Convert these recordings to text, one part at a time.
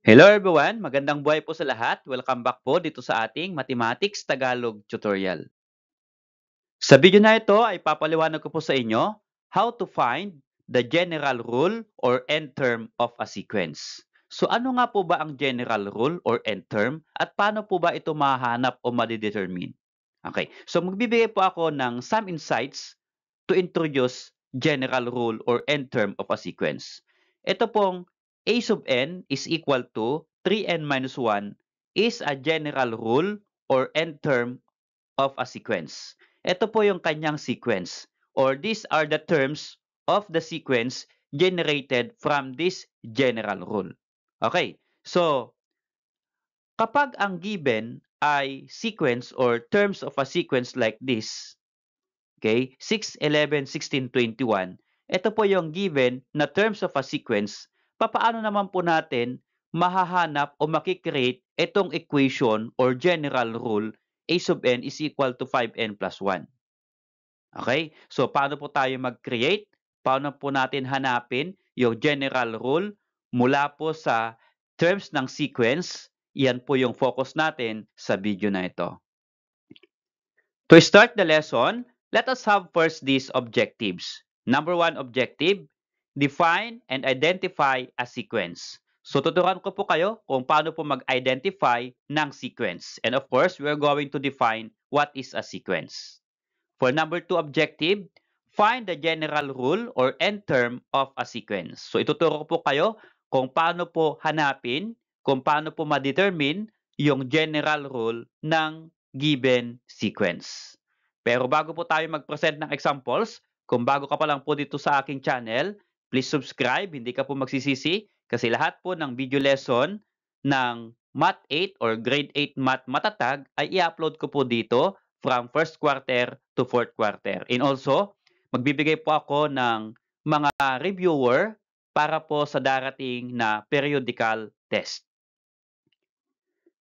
Hello everyone, magandang buhay po sa lahat. Welcome back po dito sa ating Mathematics Tagalog tutorial. Sa video na ito ay papaliwanag ko po sa inyo how to find the general rule or end term of a sequence. So ano nga po ba ang general rule or end term at paano po ba ito mahahanap o madidetermine? Okay, so magbibigay po ako ng some insights to introduce general rule or end term of a sequence. Ito pong a sub n is equal to 3n minus 1 is a general rule or end term of a sequence. Ito po yung kanyang sequence or these are the terms of the sequence generated from this general rule. Okay, so kapag ang given ay sequence or terms of a sequence like this, okay, 6, 11, 16, 21, ito po yung given na terms of a sequence, papaano naman po natin mahahanap o makikreate itong equation or general rule a sub n is equal to 5n plus 1. Okay? So, paano po tayo mag-create? Paano po natin hanapin yung general rule mula po sa terms ng sequence? Yan po yung focus natin sa video na ito. To start the lesson, let us have first these objectives. Number 1 objective, define and identify a sequence. So, tuturuan ko po kayo kung paano po mag-identify ng sequence. And of course, we are going to define what is a sequence. For number 2 objective, find the general rule or end term of a sequence. So ituturo ko po kayo kung paano po hanapin, kung paano po ma-determine yung general rule ng given sequence. Pero bago po tayo mag-present ng examples, kung bago ka pa lang po dito sa aking channel, please subscribe, hindi ka po magsisisi kasi lahat po ng video lesson ng Math 8 or Grade 8 Math Matatag ay i-upload ko po dito from first quarter to fourth quarter. And also, magbibigay po ako ng mga reviewer para po sa darating na periodical test.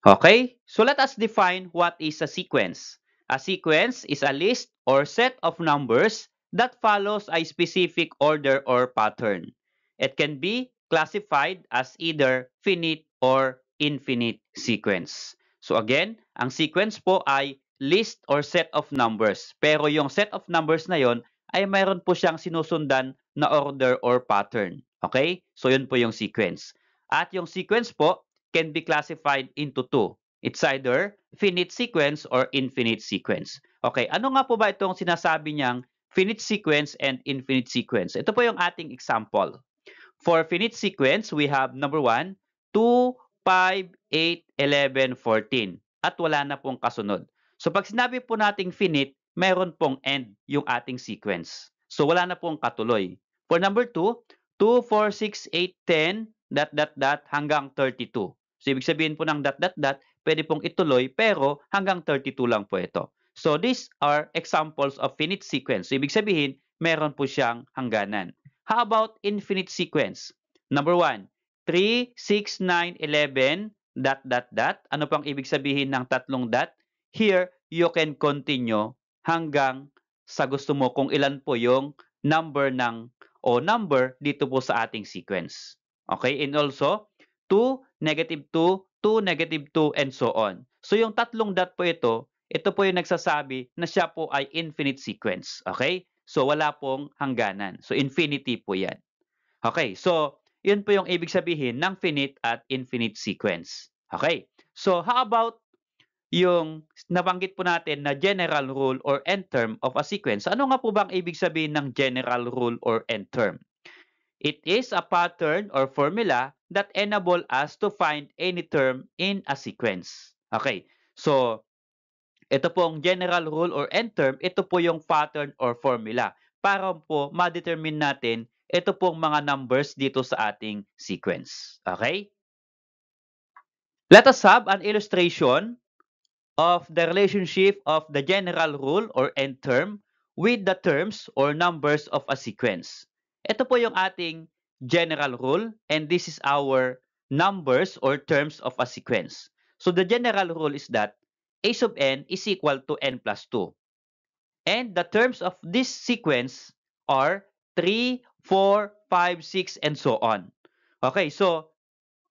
Okay, so let us define what is a sequence. A sequence is a list or set of numbers that follows a specific order or pattern. It can be classified as either finite or infinite sequence. So again, ang sequence po ay list or set of numbers. Pero yung set of numbers na yon ay mayroon po siyang sinusundan na order or pattern. Okay? So yun po yung sequence. At yung sequence po can be classified into two. It's either finite sequence or infinite sequence. Okay, ano nga po ba itong sinasabi niyang finite sequence and infinite sequence? Ito po yung ating example. For finite sequence, we have number 1, 2, 5, 8, 11, 14. At wala na pong kasunod. So pag sinabi po nating finite, meron pong end yung ating sequence. So wala na pong katuloy. For number 2, 2, 4, 6, 8, 10, hanggang 32. So ibig sabihin po ng pwede pong ituloy pero hanggang 32 lang po ito. So these are examples of finite sequence. So ibig sabihin, meron po siyang hangganan. How about infinite sequence? Number 1, 3, 6, 9, 11, Ano pang ibig sabihin ng tatlong dot? Here, you can continue hanggang sa gusto mo kung ilan po yung number ng o number dito po sa ating sequence. Okay? And also, 2, negative 2, 2, negative 2, and so on. So yung tatlong dot po ito po yung nagsasabi na siya po ay infinite sequence. Okay? So wala pong hangganan. So infinity po yan. Okay, so yun po yung ibig sabihin ng finite at infinite sequence. Okay, so how about yung nabanggit po natin na general rule or end term of a sequence? Ano nga po bang ibig sabihin ng general rule or end term? It is a pattern or formula that enable us to find any term in a sequence. Okay, so ito pong general rule or end term, ito po yung pattern or formula para po ma-determine natin ito pong mga numbers dito sa ating sequence. Okay? Let us have an illustration of the relationship of the general rule or end term with the terms or numbers of a sequence. Ito po yung ating general rule and this is our numbers or terms of a sequence. So the general rule is that a sub n is equal to n plus 2. And the terms of this sequence are 3, 4, 5, 6, and so on. Okay, so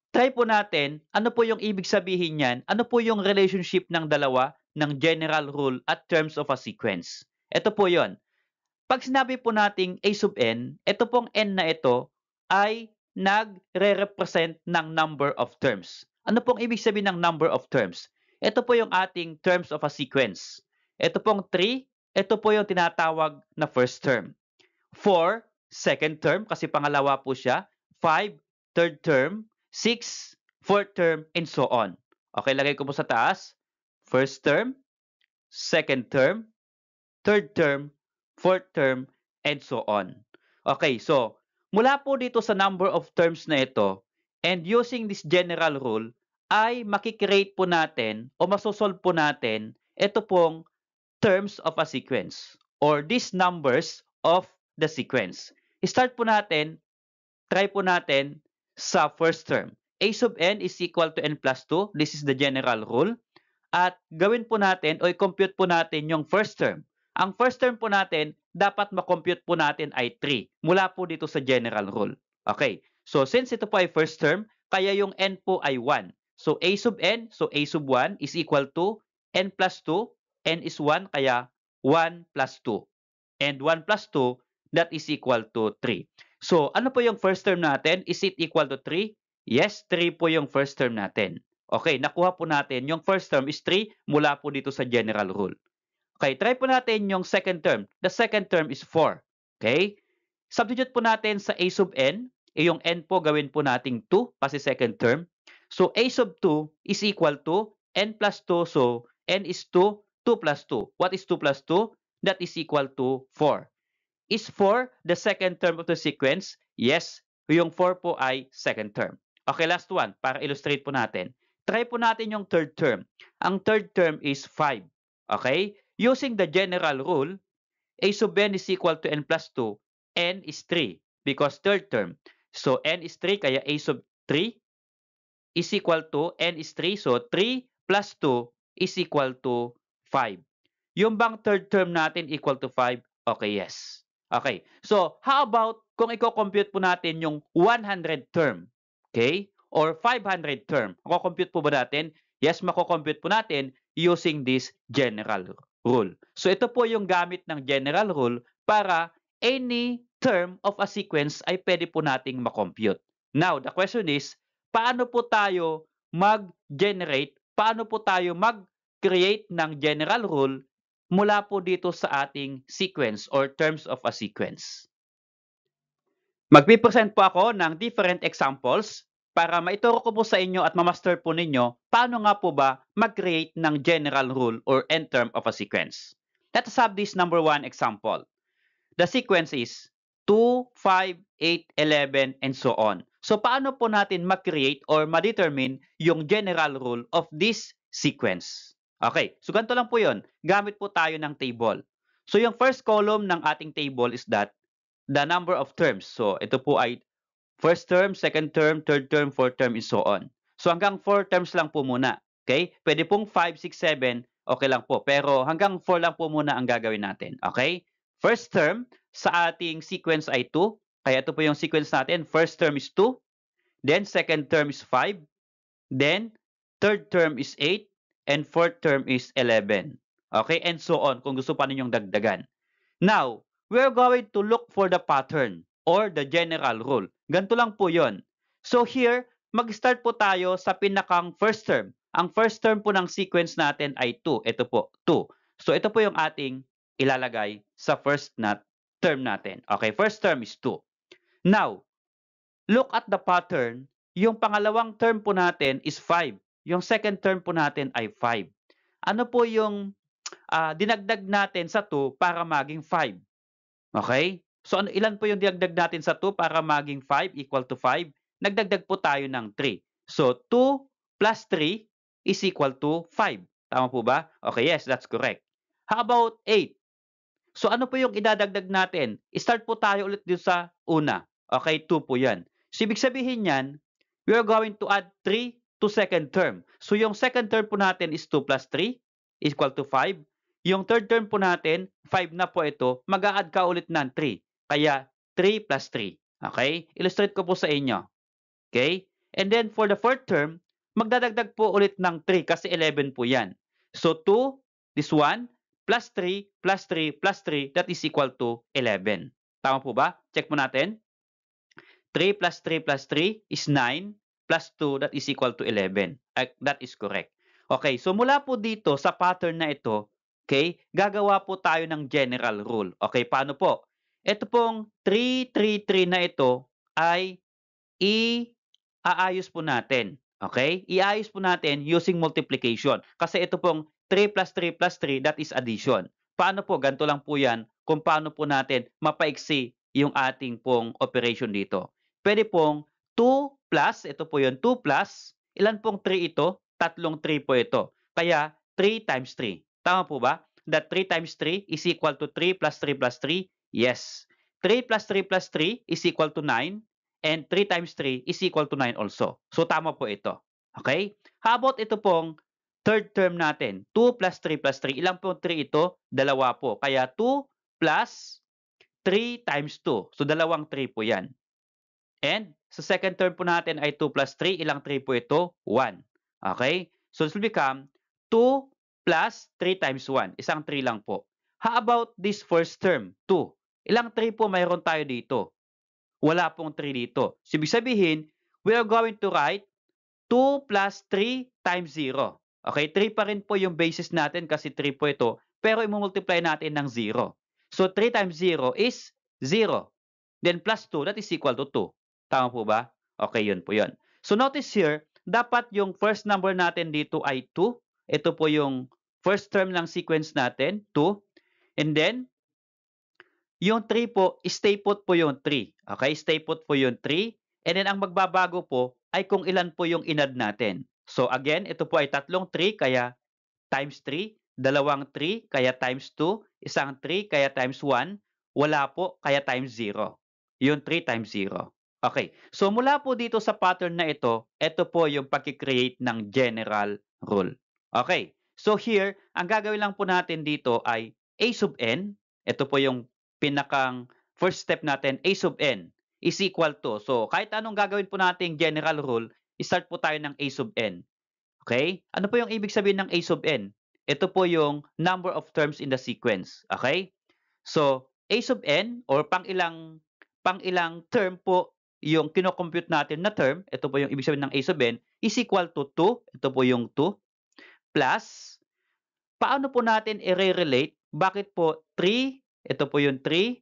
try po natin, ano po yung ibig sabihin niyan? Ano po yung relationship ng dalawa ng general rule at terms of a sequence? Ito po yon. Pag sinabi po nating a sub n, ito pong n na ito ay nagre-represent ng number of terms. Ano pong ibig sabihin ng number of terms? Ito po yung ating terms of a sequence. Ito pong 3, ito po yung tinatawag na first term. 4, second term kasi pangalawa po siya. 5, third term. 6, fourth term, and so on. Okay, lagay ko po sa taas. First term, second term, third term, fourth term, and so on. Okay, so mula po dito sa number of terms na ito, and using this general rule, ay makikreate po natin o masosolve po natin ito pong terms of a sequence or these numbers of the sequence. Start po natin, try po natin sa first term. A sub n is equal to n plus 2. This is the general rule. At gawin po natin o i-compute po natin yung first term. Ang first term po natin, dapat makompute po natin ay 3 mula po dito sa general rule. Okay. So since ito po ay first term, kaya yung n po ay 1. So a sub n, so a sub 1 is equal to n plus 2. N is 1, kaya 1 plus 2. And 1 plus 2, that is equal to 3. So ano po yung first term natin? Is it equal to 3? Yes, 3 po yung first term natin. Okay, nakuha po natin yung first term is 3 mula po dito sa general rule. Okay, try po natin yung second term. The second term is 4. Okay? Substitute po natin sa a sub n. Yung n po gawin po nating 2 kasi second term. So a sub 2 is equal to n plus 2. So n is 2, 2 plus 2. What is 2 plus 2? That is equal to 4. Is 4 the second term of the sequence? Yes, yung 4 po ay second term. Okay, last one, para illustrate po natin. Try po natin yung third term. Ang third term is 5. Okay? Using the general rule, a sub n is equal to n plus 2. N is 3 because third term. So n is 3, kaya a sub 3 is equal to n is 3. So 3 plus 2 is equal to 5. Yung bang third term natin equal to 5? Okay, yes. Okay. So, how about kung i-compute po natin yung 100 term? Okay? Or 500 term. Mako-compute po ba natin? Yes, mako-compute po natin using this general rule. So, ito po yung gamit ng general rule para any term of a sequence ay pwede po nating makompute. Now, the question is, paano po tayo mag-generate, paano po tayo mag-create ng general rule mula po dito sa ating sequence or terms of a sequence. Magpipresent po ako ng different examples para maituro ko po sa inyo at mamaster po ninyo paano nga po ba mag-create ng general rule or end term of a sequence. Let us have this number 1 example. The sequence is 2, 5, 8, 11, and so on. So paano po natin mag-create or ma-determine yung general rule of this sequence? Okay, so ganito lang po yun. Gamit po tayo ng table. So yung first column ng ating table is that the number of terms. So ito po ay first term, second term, third term, fourth term, and so on. So hanggang 4 terms lang po muna. Okay? Pwede pong 5, 6, 7, okay lang po. Pero hanggang 4 lang po muna ang gagawin natin. Okay? First term sa ating sequence ay 2. Kaya ito po yung sequence natin. First term is 2. Then second term is 5. Then third term is 8. And fourth term is 11. Okay? And so on kung gusto pa ninyong dagdagan. Now, we're going to look for the pattern or the general rule. Ganito lang po yon. So here, mag-start po tayo sa pinakang first term. Ang first term po ng sequence natin ay 2. Ito po, 2. So ito po yung ating ilalagay sa first term natin. Okay, first term is 2. Now, look at the pattern. Yung pangalawang term po natin is 5. Yung second term po natin ay 5. Ano po yung dinagdag natin sa 2 para maging 5? Okay? So ilan po yung dinagdag natin sa 2 para maging 5 equal to 5? Nagdagdag po tayo ng 3. So 2 plus 3 is equal to 5. Tama po ba? Okay, yes, that's correct. How about 8? So ano po yung idadagdag natin? Start po tayo ulit dito sa una. Okay, 2 po yan. So ibig sabihin yan, we are going to add 3 to second term. So yung second term po natin is 2 plus 3 is equal to 5. Yung third term po natin, 5 na po ito, mag-a-add ka ulit ng 3. Kaya 3 plus 3. Okay? Illustrate ko po sa inyo. Okay? And then for the fourth term, magdadagdag po ulit ng 3 kasi 11 po yan. So 2, this one, plus 3, plus 3, plus 3, that is equal to 11. Tama po ba? Check mo natin. 3 plus 3 plus 3 is 9, plus 2, that is equal to 11. That is correct. Okay, so mula po dito sa pattern na ito, okay, gagawa po tayo ng general rule. Okay, paano po? Ito pong 3, 3, 3 na ito ay iaayos po natin. Okay? Iayos po natin using multiplication. Kasi ito pong 3 plus 3 plus 3, that is addition. Paano po? Ganito lang po yan kung paano po natin mapaiksi yung ating pong operation dito. Pwede pong 2 plus, ito po yun, 2 plus, ilan pong 3 ito? Tatlong 3 po ito. Kaya 3 times 3. Tama po ba? That 3 times 3 is equal to 3 plus 3 plus 3? Yes. 3 plus 3 plus 3 is equal to 9. And 3 times 3 is equal to 9 also. So, tama po ito. Okay? How about ito pong third term natin? 2 plus 3 plus 3. Ilang po 3 ito? Dalawa po. Kaya 2 plus 3 times 2. So, dalawang 3 po yan. And sa second term po natin ay 2 plus 3. Ilang 3 po ito? 1. Okay? So, this will become 2 plus 3 times 1. Isang 3 lang po. How about this first term? 2. Ilang 3 po mayroon tayo dito? Wala pong 3 dito. So, ibig sabihin, we are going to write 2 plus 3 times 0. Okay, 3 pa rin po yung basis natin kasi 3 po ito, pero i-multiply natin ng 0. So, 3 times 0 is 0. Then plus 2, that is equal to 2. Tama po ba? Okay, yun po yun. So, notice here, dapat yung first number natin dito ay 2. Ito po yung first term ng sequence natin, 2. And then, yung 3 po, stay put po yung 3. Okay, stay put po yung 3. And then ang magbabago po ay kung ilan po yung inad natin. So again, ito po ay tatlong 3 kaya times 3, dalawang 3 kaya times 2, isang 3 kaya times 1, wala po kaya times 0. Yung 3 times 0. Okay, so mula po dito sa pattern na ito po yung pag-create ng general rule. Okay, so here, ang gagawin lang po natin dito ay a sub n. Ito po yung pinakang first step natin, a sub n is equal to. So, kahit anong gagawin po nating general rule, start po tayo ng a sub n. Okay? Ano po yung ibig sabihin ng a sub n? Ito po yung number of terms in the sequence. Okay? So, a sub n or pang-ilang term po yung kino-compute natin na term, ito po yung ibig sabihin ng a sub n, is equal to 2. Ito po yung 2. Plus, paano po natin i-relate? Bakit po 3? Ito po yung 3.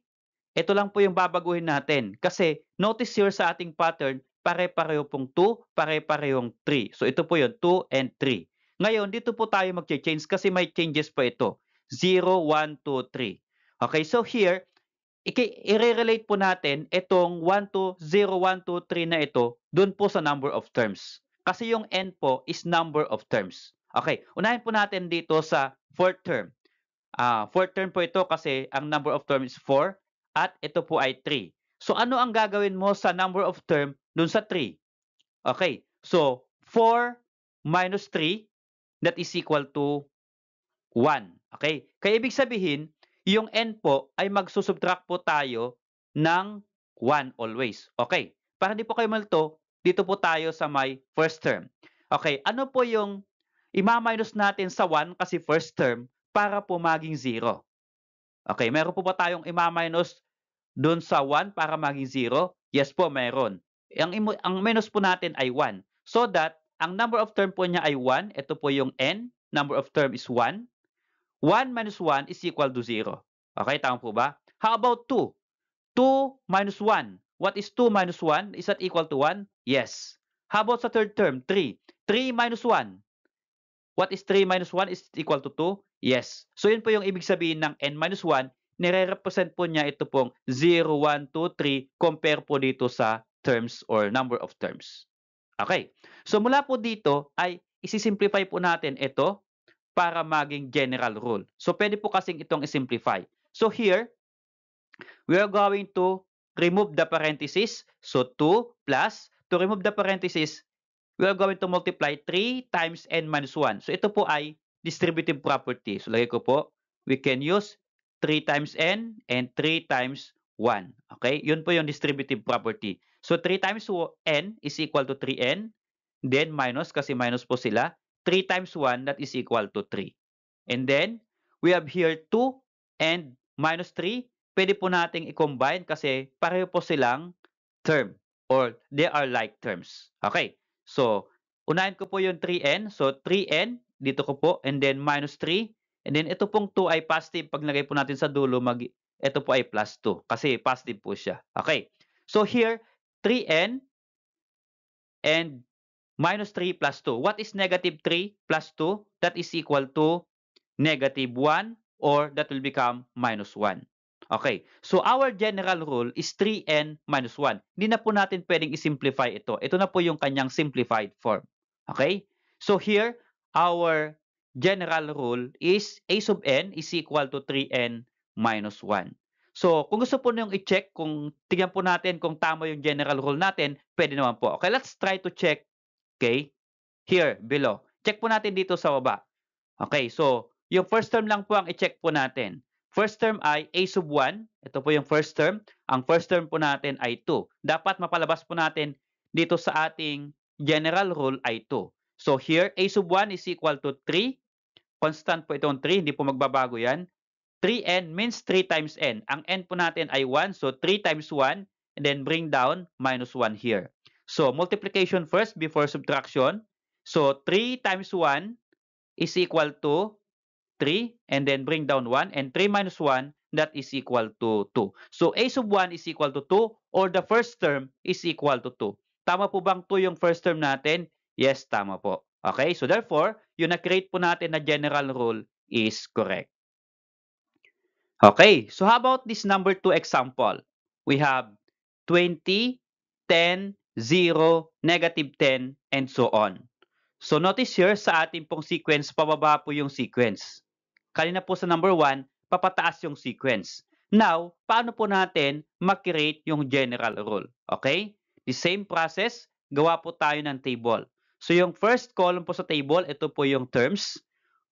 Ito lang po yung babaguhin natin. Kasi notice here sa ating pattern, pare-pareho pong 2, pare-parehong 3. So ito po yung 2 and 3. Ngayon, dito po tayo mag-change kasi may changes po ito. 0, 1, 2, 3. Okay, so here, i-relate po natin itong 1, 2, 0, 1, 2, 3 na ito dun po sa number of terms. Kasi yung n po is number of terms. Okay, unahin po natin dito sa fourth term. Fourth term po ito kasi ang number of terms is 4 at ito po ay 3. So ano ang gagawin mo sa number of term dun sa 3? Okay, so 4 minus 3, that is equal to 1. Okay, kaya ibig sabihin, yung n po ay magsusubtract po tayo ng 1 always. Okay, para hindi po kayo malito, dito po tayo sa my first term. Okay, ano po yung ima-minus natin sa 1 kasi first term para po maging 0? Okay, meron po ba tayong ima-minus doon sa 1 para maging 0? Yes po, meron. Ang minus po natin ay 1. So that, ang number of term po niya ay 1. Ito po yung n. Number of term is 1. 1 minus 1 is equal to 0. Okay, tama po ba? How about 2? 2 minus 1. What is 2 minus 1? Is that equal to 1? Yes. How about sa third term? 3. 3 minus 1. What is 3 minus 1 is equal to 2? Yes. So yun po yung ibig sabihin ng n minus 1. Nire-represent po niya ito pong 0, 1, 2, 3 compare po dito sa terms or number of terms. Okay. So mula po dito ay isi-simplify po natin ito para maging general rule. So pwede po kasing itong i-simplify. So here, we are going to remove the parenthesis. So 2 plus, to remove the parenthesis, we are going to multiply 3 times n minus 1. So ito po ay distributive property. So lagay ko po, we can use 3 times n and 3 times 1. Okay? Yun po yung distributive property. So 3 times n is equal to 3n. Then minus kasi minus po sila. 3 times 1 that is equal to 3. And then we have here 2 and minus 3. Pwede po nating i-combine kasi pareho po silang term or they are like terms. Okay. So unahin ko po yung 3n. So 3n dito ko po and then minus 3. And then ito pong 2 ay positive. Pag lagay po natin sa dulo, ito po ay plus 2 kasi positive po siya. Okay. So here, 3n and minus 3 plus 2. What is negative 3 plus 2? That is equal to negative 1 or that will become minus 1. Okay. So our general rule is 3n minus 1. Hindi na po natin pwedeng i-simplify ito. Ito na po yung kanyang simplified form. Okay. So here, our general rule is a sub n is equal to 3n minus 1. So, kung gusto po niyong i-check, kung tingnan po natin kung tama yung general rule natin, pwede naman po. Okay, let's try to check. Okay, here, below. Check po natin dito sa baba. Okay, so, yung first term lang po ang i-check po natin. First term ay a sub 1. Ito po yung first term. Ang first term po natin ay 2. Dapat mapalabas po natin dito sa ating general rule ay 2. So, here, a sub 1 is equal to 3. Constant po itong 3, hindi po magbabago yan. 3n means 3 times n. Ang n po natin ay 1, so 3 times 1, and then bring down minus 1 here. So, multiplication first before subtraction. So, 3 times 1 is equal to 3, and then bring down 1, and 3 minus 1, that is equal to 2. So, a sub 1 is equal to 2, or the first term is equal to 2. Tama po bang 2 yung first term natin? Yes, tama po. Okay, so therefore, yung na-create po natin na general rule is correct. Okay, so how about this number 2 example? We have 20, 10, 0, negative 10, and so on. So notice here sa ating pong sequence, pababa po yung sequence. Kanina po sa number 1, papataas yung sequence. Now, paano po natin mag-create yung general rule? Okay? The same process, gawa po tayo ng table. So yung first column po sa table, ito po yung terms.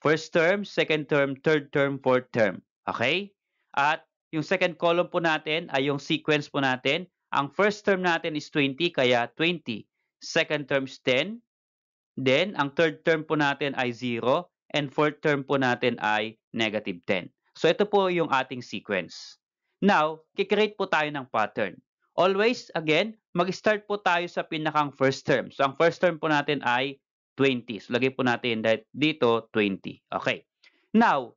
First term, second term, third term, fourth term. Okay? At yung second column po natin ay yung sequence po natin. Ang first term natin is 20, kaya 20. Second term is 10. Then, ang third term po natin ay 0. And fourth term po natin ay negative 10. So, ito po yung ating sequence. Now, kikreate po tayo ng pattern. Always, again, mag-start po tayo sa pinakang first term. So, ang first term po natin ay 20. So, lagay po natin dito 20. Okay. Now,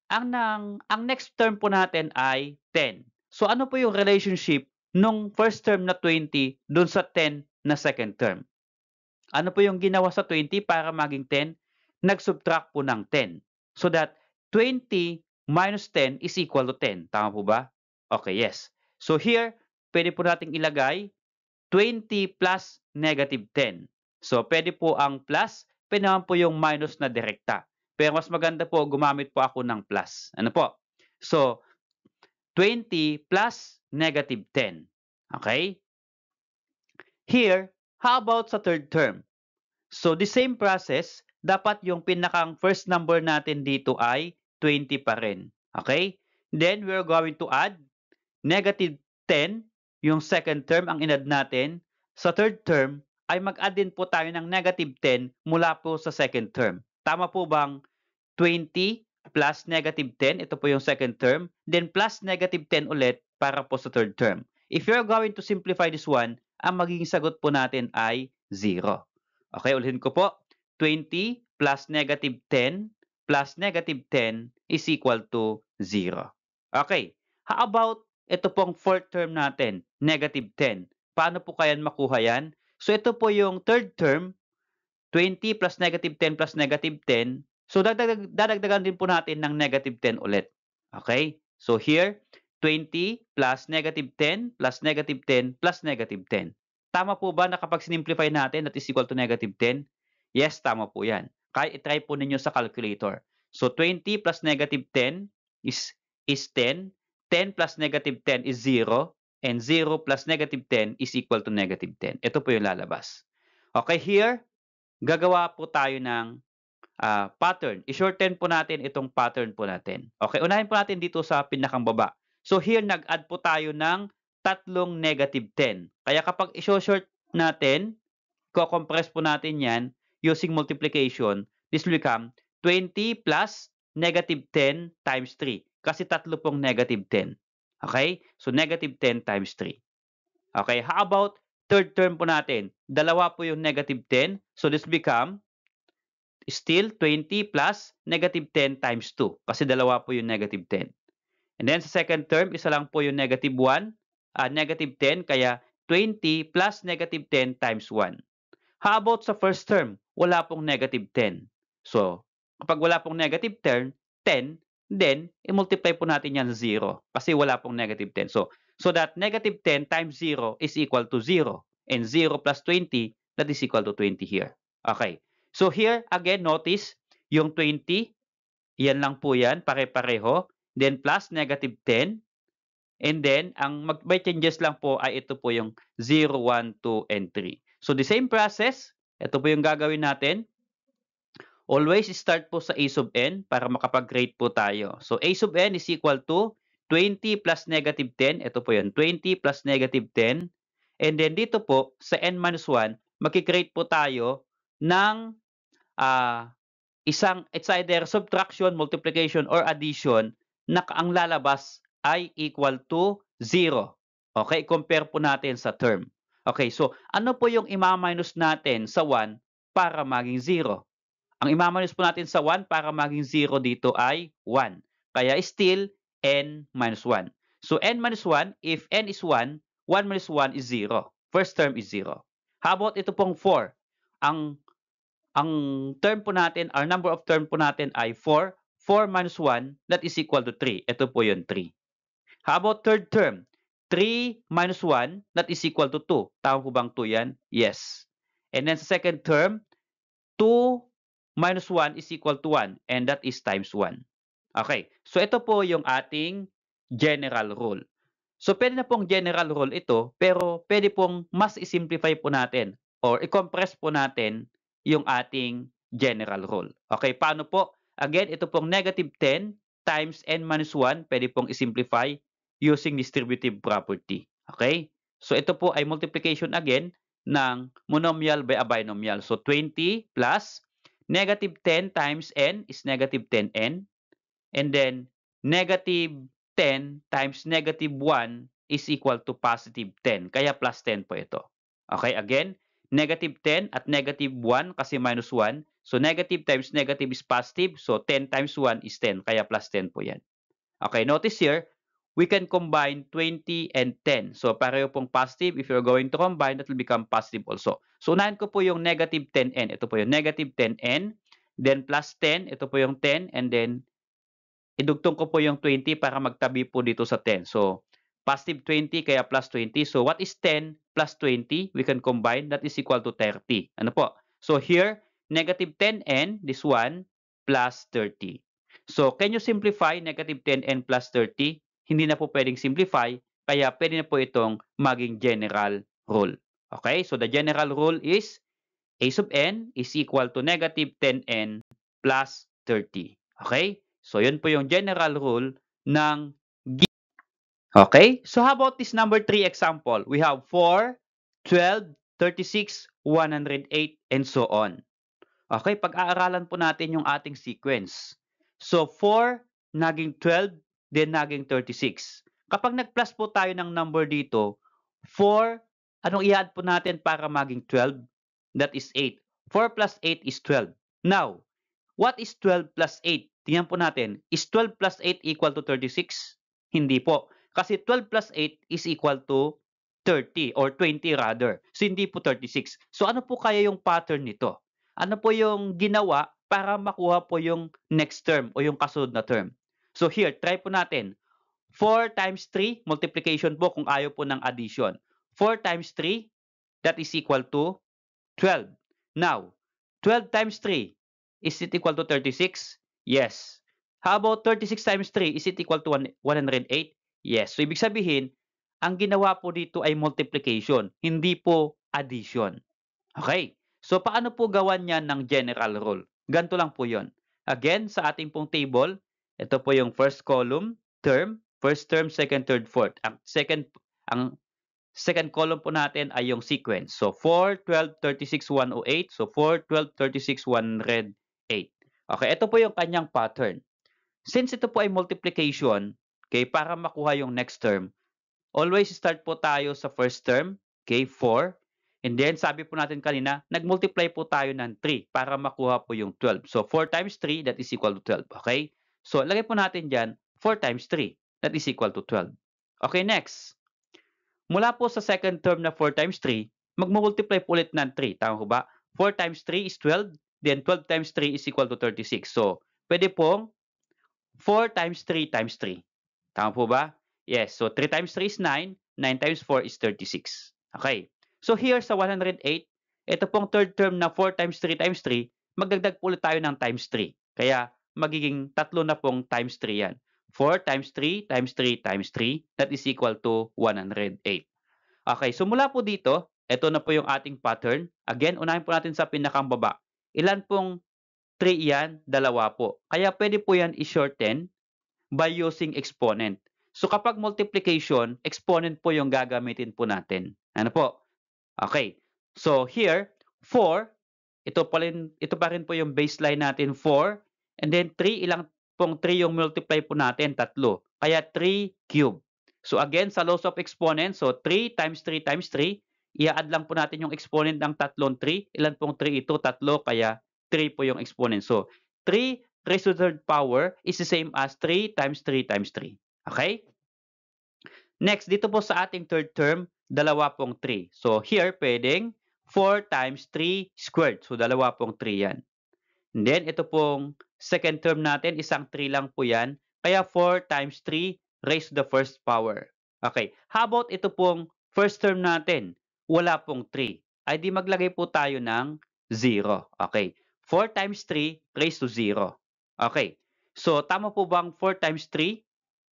ang next term po natin ay 10. So, ano po yung relationship nung first term na 20 dun sa 10 na second term? Ano po yung ginawa sa 20 para maging 10? Nag-subtract po ng 10. So that 20 minus 10 is equal to 10. Tama po ba? Okay, yes. So here, pwede po nating ilagay 20 plus negative 10. So pwede po ang plus, pwede naman po yung minus na direkta. Pero mas maganda po, gumamit po ako ng plus. Ano po? So, 20 plus negative 10. Okay? Here, how about sa third term? So, the same process, dapat yung pinakang first number natin dito ay 20 pa rin. Okay? Then, we're going to add negative 10, yung second term ang inad natin. Sa third term, ay mag-add din po tayo ng negative 10 mula po sa second term. Tama po bang 20 plus negative 10, ito po yung second term, then plus negative 10 ulit para po sa third term. If you're going to simplify this one, ang magiging sagot po natin ay 0. Okay, ulitin ko po. 20 plus negative 10 plus negative 10 is equal to 0. Okay, how about ito pong fourth term natin, negative 10. Paano po kaya makuha yan? So ito po yung third term, 20 plus negative 10 plus negative 10. So dadagdagan din po natin ng negative 10 ulit. Okay? So here, 20 plus negative 10 plus negative 10 plus negative 10. Tama po ba na kapag sinimplify natin that is equal to negative 10? Yes, tama po yan. Kaya itry po ninyo sa calculator. So 20 plus negative 10 is 10. 10 plus negative 10 is 0. And 0 plus negative 10 is equal to negative 10. Ito po yung lalabas. Okay, here, gagawa po tayo ng pattern. I-shorten po natin itong pattern po natin. Okay, unahin po natin dito sa pinakang baba. So here, nag-add po tayo ng tatlong negative 10. Kaya kapag i-short natin, ko-compress po natin yan using multiplication, this will become 20 plus negative 10 times 3. Kasi tatlo pong negative 10. Okay? So, negative 10 times 3. Okay, how about third term po natin? Dalawa po yung negative 10. So, this become still 20 plus negative 10 times 2. Kasi dalawa po yung negative 10. And then sa second term, isa lang po yung negative 1. Negative 10, kaya 20 plus negative 10 times 1. How about sa first term? Wala pong negative 10. So, kapag wala pong negative 10, then, i-multiply po natin yan sa 0 kasi wala pong negative 10. So that negative 10 times 0 is equal to 0. And 0 plus 20, that is equal to 20 here. Okay. So here, again, notice yung 20, yan lang po yan, pare-pareho. Then plus negative 10. And then, ang may changes lang po ay ito po yung 0, 1, 2, and 3. So, the same process, ito po yung gagawin natin. Always start po sa a sub n para makapag-rate po tayo. So, a sub n is equal to 20 plus negative 10. Ito po yun, 20 plus negative 10. And then, dito po, sa n minus 1, makikreate po tayo ng it's either subtraction, multiplication, or addition na ang lalabas ay equal to 0. Okay, compare po natin sa term. Okay, so ano po yung ima-minus natin sa 1 para maging 0? Ang ima-minus po natin sa 1 para maging 0 dito ay 1. Kaya still n minus 1. So n minus 1, if n is 1, 1 minus 1 is 0. First term is 0. How about ito pong 4? Ang term po natin, our number of term po natin ay 4. 4 minus 1, that is equal to 3. Ito po yung 3. How about third term? 3 minus 1, that is equal to 2. Tama po bang 2 yan? Yes. And then sa second term, 2 minus 1 is equal to 1. And that is times 1. Okay. So ito po yung ating general rule. So pwede na pong general rule ito, pero pwede pong mas i-simplify po natin or i-compress po natin yung ating general rule. Okay, paano po? Again, ito pong negative 10 times n minus 1, pwede pong i-simplify using distributive property. Okay? So ito po ay multiplication again ng monomial by a binomial. So 20 plus negative 10 times n is negative 10n. And then negative 10 times negative 1 is equal to positive 10. Kaya plus 10 po ito. Okay, again, negative 10 at negative 1 kasi minus 1. So negative times negative is positive. So 10 times 1 is 10. Kaya plus 10 po yan. Okay, notice here, we can combine 20 and 10. So pareho pong positive. If you're going to combine, that will become positive also. So unahin ko po yung negative 10n. Ito po yung negative 10n. Then plus 10. Ito po yung 10. And then idugtong ko po yung 20 para magtabi po dito sa 10. So, positive 20 kaya plus 20. So, what is 10 plus 20? We can combine. That is equal to 30. Ano po? So, here, negative 10n, this one, plus 30. So, can you simplify negative 10n plus 30? Hindi na po pwedeng simplify. Kaya pwede na po itong maging general rule. Okay? So, the general rule is a sub n is equal to negative 10n plus 30. Okay? So, yun po yung general rule ng Okay? So, how about this number 3 example? We have 4, 12, 36, 108, and so on. Okay? Pag-aaralan po natin yung ating sequence. So, 4, naging 12, then naging 36. Kapag nag-plus po tayo ng number dito, 4, anong i-add po natin para maging 12? That is 8. 4 plus 8 is 12. Now, what is 12 plus 8? Tingnan po natin. Is 12 plus 8 equal to 36? Hindi po. Kasi 12 plus 8 is equal to 30 or 20 rather. So, hindi po 36. So, ano po kaya yung pattern nito? Ano po yung ginawa para makuha po yung next term o yung kasunod na term? So, here, try po natin. 4 times 3, multiplication po kung ayaw po ng addition. 4 times 3, that is equal to 12. Now, 12 times 3, is it equal to 36? Yes. How about 36 times 3? Is it equal to 108? Yes. So, ibig sabihin, ang ginawa po dito ay multiplication, hindi po addition. Okay. So, paano po gawan yan ng general rule? Ganito lang po yon. Again, sa ating pong table, ito po yung first column, term, first term, second, third, fourth. Ang second, Ang second column po natin ay yung sequence. So 4, 12, 36, 108. So 4, 12, 36, 108. Okay, ito po yung kanyang pattern. Since ito po ay multiplication, okay, para makuha yung next term, always start po tayo sa first term, okay, 4. And then sabi po natin kanina, nag-multiply po tayo ng 3 para makuha po yung 12. So 4 times 3, that is equal to 12. Okay? So lagay po natin dyan, 4 times 3, that is equal to 12. Okay, next. Mula po sa second term na 4 times 3, mag-multiply po ulit ng 3. Tama po ba? 4 times 3 is 12, then 12 times 3 is equal to 36. So, pwede pong 4 times 3 times 3. Tama po ba? Yes. So, 3 times 3 is 9. 9 times 4 is 36. Okay. So, here sa 108, ito pong third term na 4 times 3 times 3, magdagdag po ulit tayo ng times 3. Kaya, magiging tatlo na pong times 3 yan. 4 times 3 times 3 times 3, that is equal to 108. Okay, so mula po dito, ito na po yung ating pattern. Again, unahin po natin sa pinakambaba. Ilan pong 3 yan? Dalawa po. Kaya pwede po yan i-shorten by using exponent. So kapag multiplication, exponent po yung gagamitin po natin. Ano po? Okay. So here, 4, ito pa rin po yung baseline natin, 4. And then 3, ilang pong 3 yung multiply po natin? 3. Kaya 3 cube. So again, sa laws of exponent, so 3 times 3 times 3, i-add lang po natin yung exponent ng tatlong 3. Ilan pong 3 ito? 3, kaya 3 po yung exponent. So 3 raised to the third power is the same as 3 times 3 times 3. Okay? Next, dito po sa ating third term, dalawa pong 3. So here, pwedeng 4 times 3 squared. So dalawa pong 3 yan. And then, ito pong second term natin, isang 3 lang po yan. Kaya 4 times 3 raised to the first power. Okay. How about ito pong first term natin? Wala pong 3. Ay di maglagay po tayo ng 0. Okay. 4 times 3 raised to 0. Okay. So, tama po bang 4 times 3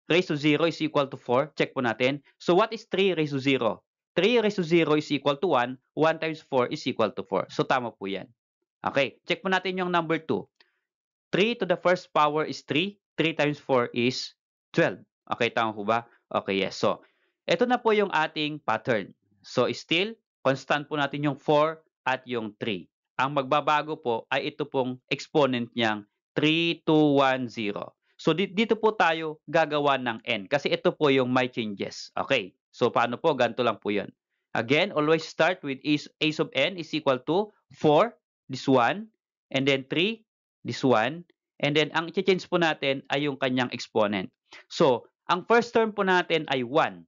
raised to 0 is equal to 4? Check po natin. So, what is 3 raised to 0? 3 raised to 0 is equal to 1. 1 times 4 is equal to 4. So, tama po yan. Okay. Check po natin yung number 2. 3 to the first power is 3. 3 times 4 is 12. Okay, tama po ba? Okay, yes. So, ito na po yung ating pattern. So, still, constant po natin yung 4 at yung 3. Ang magbabago po ay ito pong exponent niyang 3, 2, 1, 0. So, dito po tayo gagawa ng n kasi ito po yung my changes. Okay, so paano po? Ganito lang po yun. Again, always start with a sub n is equal to 4, this one, and then 3, this one, and then ang i-change po natin ay yung kanyang exponent. So, ang first term po natin ay 1.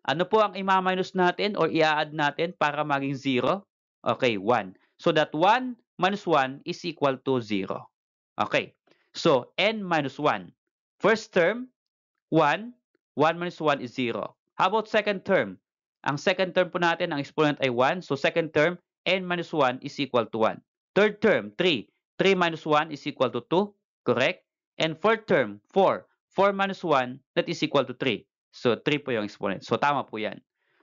Ano po ang i-minus natin or i-add natin para maging 0? Okay, 1. So that 1 minus 1 is equal to 0. Okay. So, n minus 1. First term, 1. 1 minus 1 is 0. How about second term? Ang second term po natin, ang exponent ay 1. So, second term, n minus 1 is equal to 1. Third term, 3. 3 minus 1 is equal to 2. Correct? And fourth term, 4. 4 minus 1, that is equal to 3. So, 3 po yung exponent. So, tama po yan.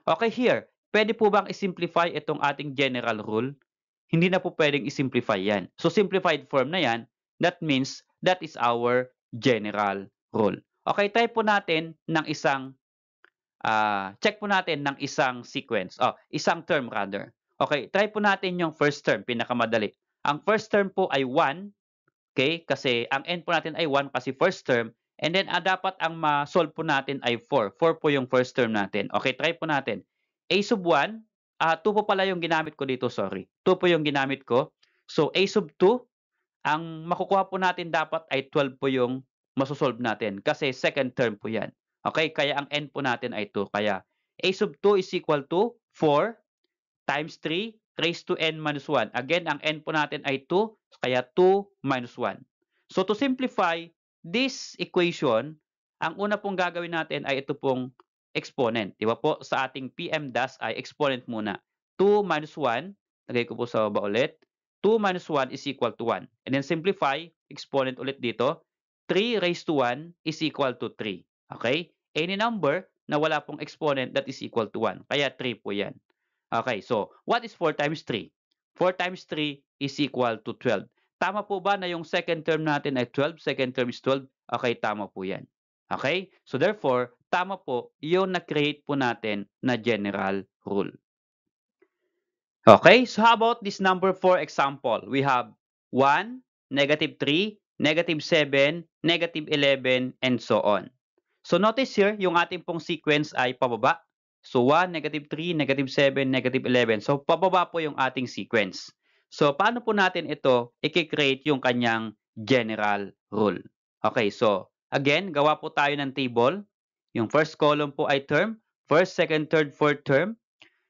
Okay, here. Pwede po bang i-simplify itong ating general rule? Hindi na po pwedeng i-simplify yan. So, simplified form na yan. That means that is our general rule. Okay, try po natin ng isang check po natin ng isang sequence. Isang term rather. Okay, try po natin yung first term, pinakamadali. Ang first term po ay 1. Okay, kasi ang n po natin ay 1 kasi first term. And then, dapat ang ma-solve po natin ay 4. 4 po yung first term natin. Okay, try po natin. A sub 1, 2 po pala yung ginamit ko dito, sorry. 2 po yung ginamit ko. So, A sub 2, ang makukuha po natin dapat ay 12 po yung masosolve natin kasi second term po yan. Okay, kaya ang n po natin ay 2. Kaya a sub 2 is equal to 4 times 3 raised to n minus 1. Again, ang n po natin ay 2, kaya 2 minus 1. So to simplify this equation, ang una pong gagawin natin ay ito pong exponent. Di ba po? Sa ating PMDAS ay exponent muna. 2 minus 1, lagay ko po sa baba ulit. 2 minus 1 is equal to 1. And then simplify, exponent ulit dito. 3 raised to 1 is equal to 3. Okay? Any number na wala pong exponent that is equal to 1. Kaya 3 po yan. Okay, so what is 4 times 3? 4 times 3 is equal to 12. Tama po ba na yung second term natin ay 12? Second term is 12? Okay, tama po yan. Okay? So therefore, tama po yung na-create po natin na general rule. Okay, so how about this number 4 example? We have 1, -3, -7, -11, and so on. So notice here, yung ating pong sequence ay pababa. So 1, -3, -7, -11. So pababa po yung ating sequence. So paano po natin ito i-create yung kanyang general rule? Okay, so again, gawa po tayo ng table. Yung first column po ay term, first, second, third, fourth term.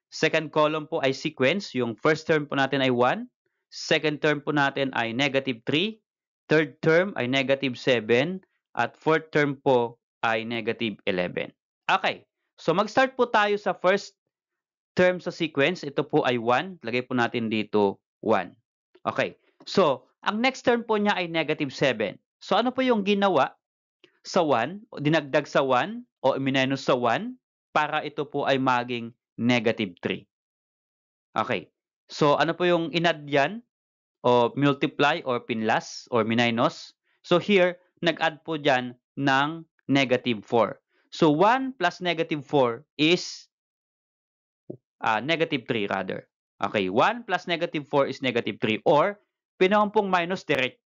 Second column po ay sequence. Yung first term po natin ay 1. Second term po natin ay -3. Third term ay -7. At fourth term po ay -11. Okay. So mag-start po tayo sa first term sa sequence. Ito po ay 1. Lagay po natin dito 1. Okay. So, ang next term po niya ay -7. So, ano po yung ginawa sa 1? Dinagdag sa 1 o minus sa 1 para ito po ay maging -3. Okay. So, ano po yung inad yan? O multiply or pinlas or minus? So, here, nag-add po dyan ng -4. So, 1 plus -4 is -3 rather. Okay, 1 plus -4 is -3 or pinawang pong minus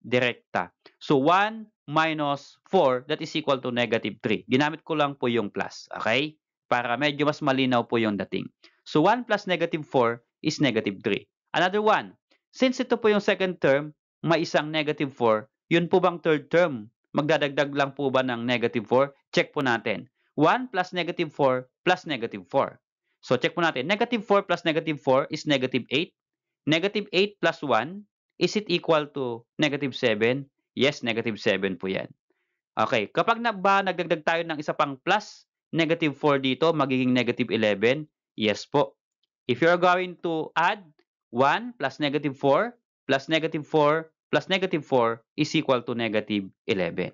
direkta. So, 1 minus 4 that is equal to -3. Ginamit ko lang po yung plus. Okay? Para medyo mas malinaw po yung dating. So, 1 plus -4 is -3. Another one, since ito po yung second term, may isang -4, yun po bang third term? Magdadagdag lang po ba ng -4? Check po natin. 1 plus -4 plus -4. So, check po natin. -4 plus -4 is -8. -8 plus 1, is it equal to -7? Yes, -7 po yan. Okay, kapag nagdagdag tayo ng isa pang plus -4 dito, magiging -11? Yes po. If you are going to add 1 plus -4 plus -4 plus -4 is equal to -11.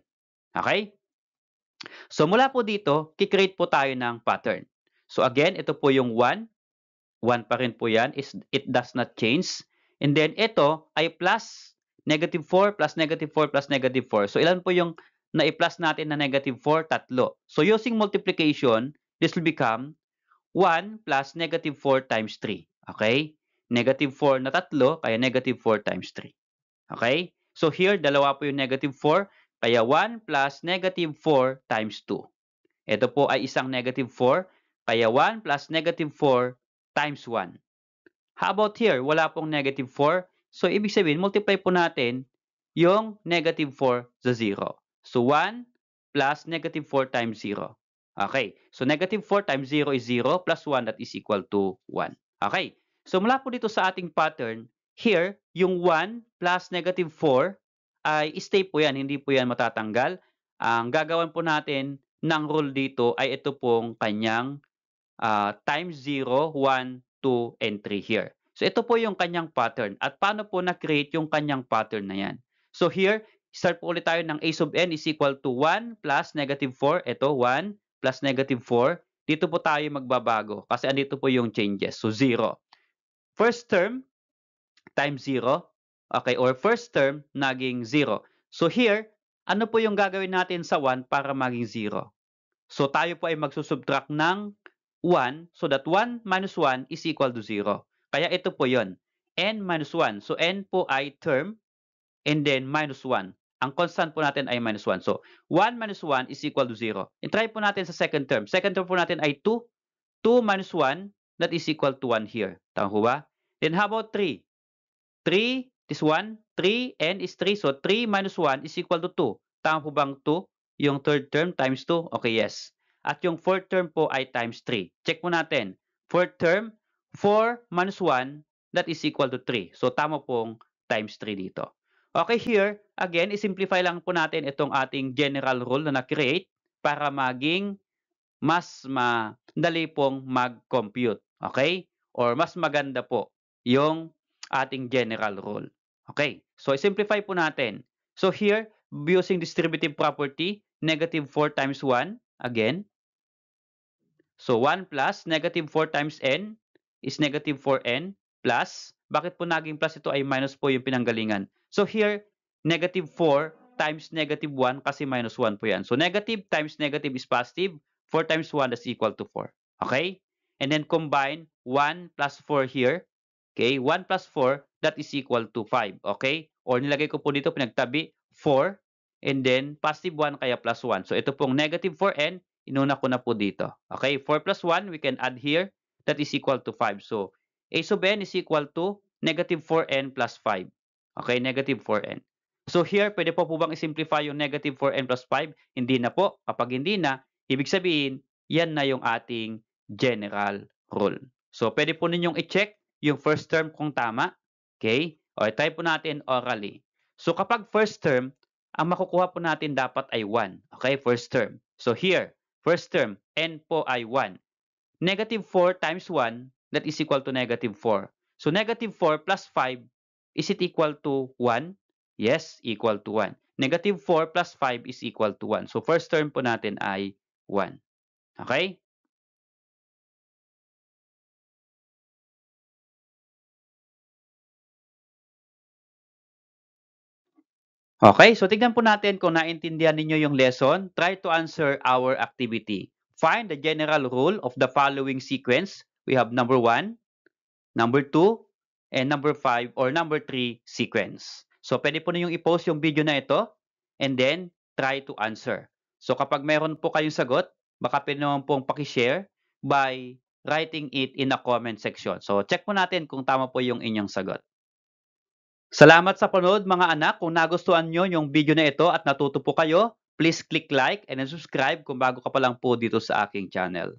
Okay? So, mula po dito, kikreate po tayo ng pattern. So, again, ito po yung 1. 1 pa rin po yan. It does not change. And then, ito ay plus -4 plus -4 plus -4. So, ilan po yung na-plus natin na -4? Tatlo. So, using multiplication, this will become 1 plus -4 times 3. Okay? -4 na tatlo, kaya -4 times 3. Okay? So, here, dalawa po yung -4. Kaya 1 plus -4 times 2. Ito po ay isang -4. Kaya 1 plus -4 times 1. How about here? Wala pong -4. So, ibig sabihin, multiply po natin yung -4 sa 0. So, 1 plus -4 times 0. Okay. So, -4 times 0 is 0 plus 1 that is equal to 1. Okay. So, mula po dito sa ating pattern, here, yung 1 plus -4 ay stay po yan. Hindi po yan matatanggal. Ang gagawin po natin ng rule dito ay ito pong kanyang times 0, 1, 2, and 3 here. So, ito po yung kanyang pattern. At paano po na-create yung kanyang pattern na yan? So, here, start po ulit tayo ng a sub n is equal to 1 plus -4. Ito, 1 plus -4. Dito po tayo magbabago kasi andito po yung changes. So, 0. First term times 0. Okay, or first term naging 0. So, here, ano po yung gagawin natin sa 1 para maging 0? So, tayo po ay magsusubtract ng 1 so that 1 minus 1 is equal to 0. Kaya ito po yon, n minus 1. So, n po ay term and then minus 1. Ang constant po natin ay minus 1. So, 1 minus 1 is equal to 0. I-try po natin sa second term. Second term po natin ay 2. 2 minus 1, that is equal to 1 here. Tama po ba? Then how about 3? 3 is 1. 3, n is 3. So, 3 minus 1 is equal to 2. Tama po bang 2? Yung third term times 2? Okay, yes. At yung fourth term po ay times 3. Check po natin. Fourth term, 4 minus 1, that is equal to 3. So, tama pong times 3 dito. Okay, here, again, isimplify lang po natin itong ating general rule na na-create para maging mas madali pong mag-compute. Okay? Or mas maganda po yung ating general rule. Okay? So, isimplify po natin. So, here, using distributive property, -4 times 1, again. So, 1 plus -4 times n is -4n plus, bakit po naging plus ito ay minus po yung pinanggalingan? So, here, -4 times -1 kasi -1 po yan. So, negative times negative is positive. 4 times 1 is equal to 4. Okay? And then combine 1 plus 4 here. Okay? 1 plus 4, that is equal to 5. Okay? Or nilagay ko po dito, pinagtabi, 4. And then, positive 1 kaya plus 1. So, ito pong negative 4n, inuna ko na po dito. Okay? 4 plus 1, we can add here. That is equal to 5. So, a sub n is equal to negative 4n plus 5. Okay? Negative 4n. So, here, pwede po bang i-simplify yung negative 4n plus 5? Hindi na po. Kapag hindi na, ibig sabihin, yan na yung ating general rule. So, pwede po ninyong i-check yung first term kung tama. Okay? O, try po natin orally. So, kapag first term, ang makukuha po natin dapat ay 1. Okay? First term. So, here, first term, n po ay 1. Negative 4 times 1, that is equal to negative 4. So, negative 4 plus 5, is it equal to 1? Yes, equal to 1. Negative 4 plus 5 is equal to 1. So, first term po natin ay 1. Okay? Okay, so tignan po natin kung naintindihan ninyo yung lesson. Try to answer our activity. Find the general rule of the following sequence. We have number 1, number 2, and number 5 or number 3 sequence. So, pwede po ninyong i-post yung video na ito and then try to answer. So, kapag meron po kayong sagot, baka pwede naman pong pakishare by writing it in the comment section. So, check po natin kung tama po yung inyong sagot. Salamat sa panood mga anak. Kung nagustuhan nyo yung video na ito at natuto po kayo, please click like and subscribe kung bago ka pa lang po dito sa aking channel.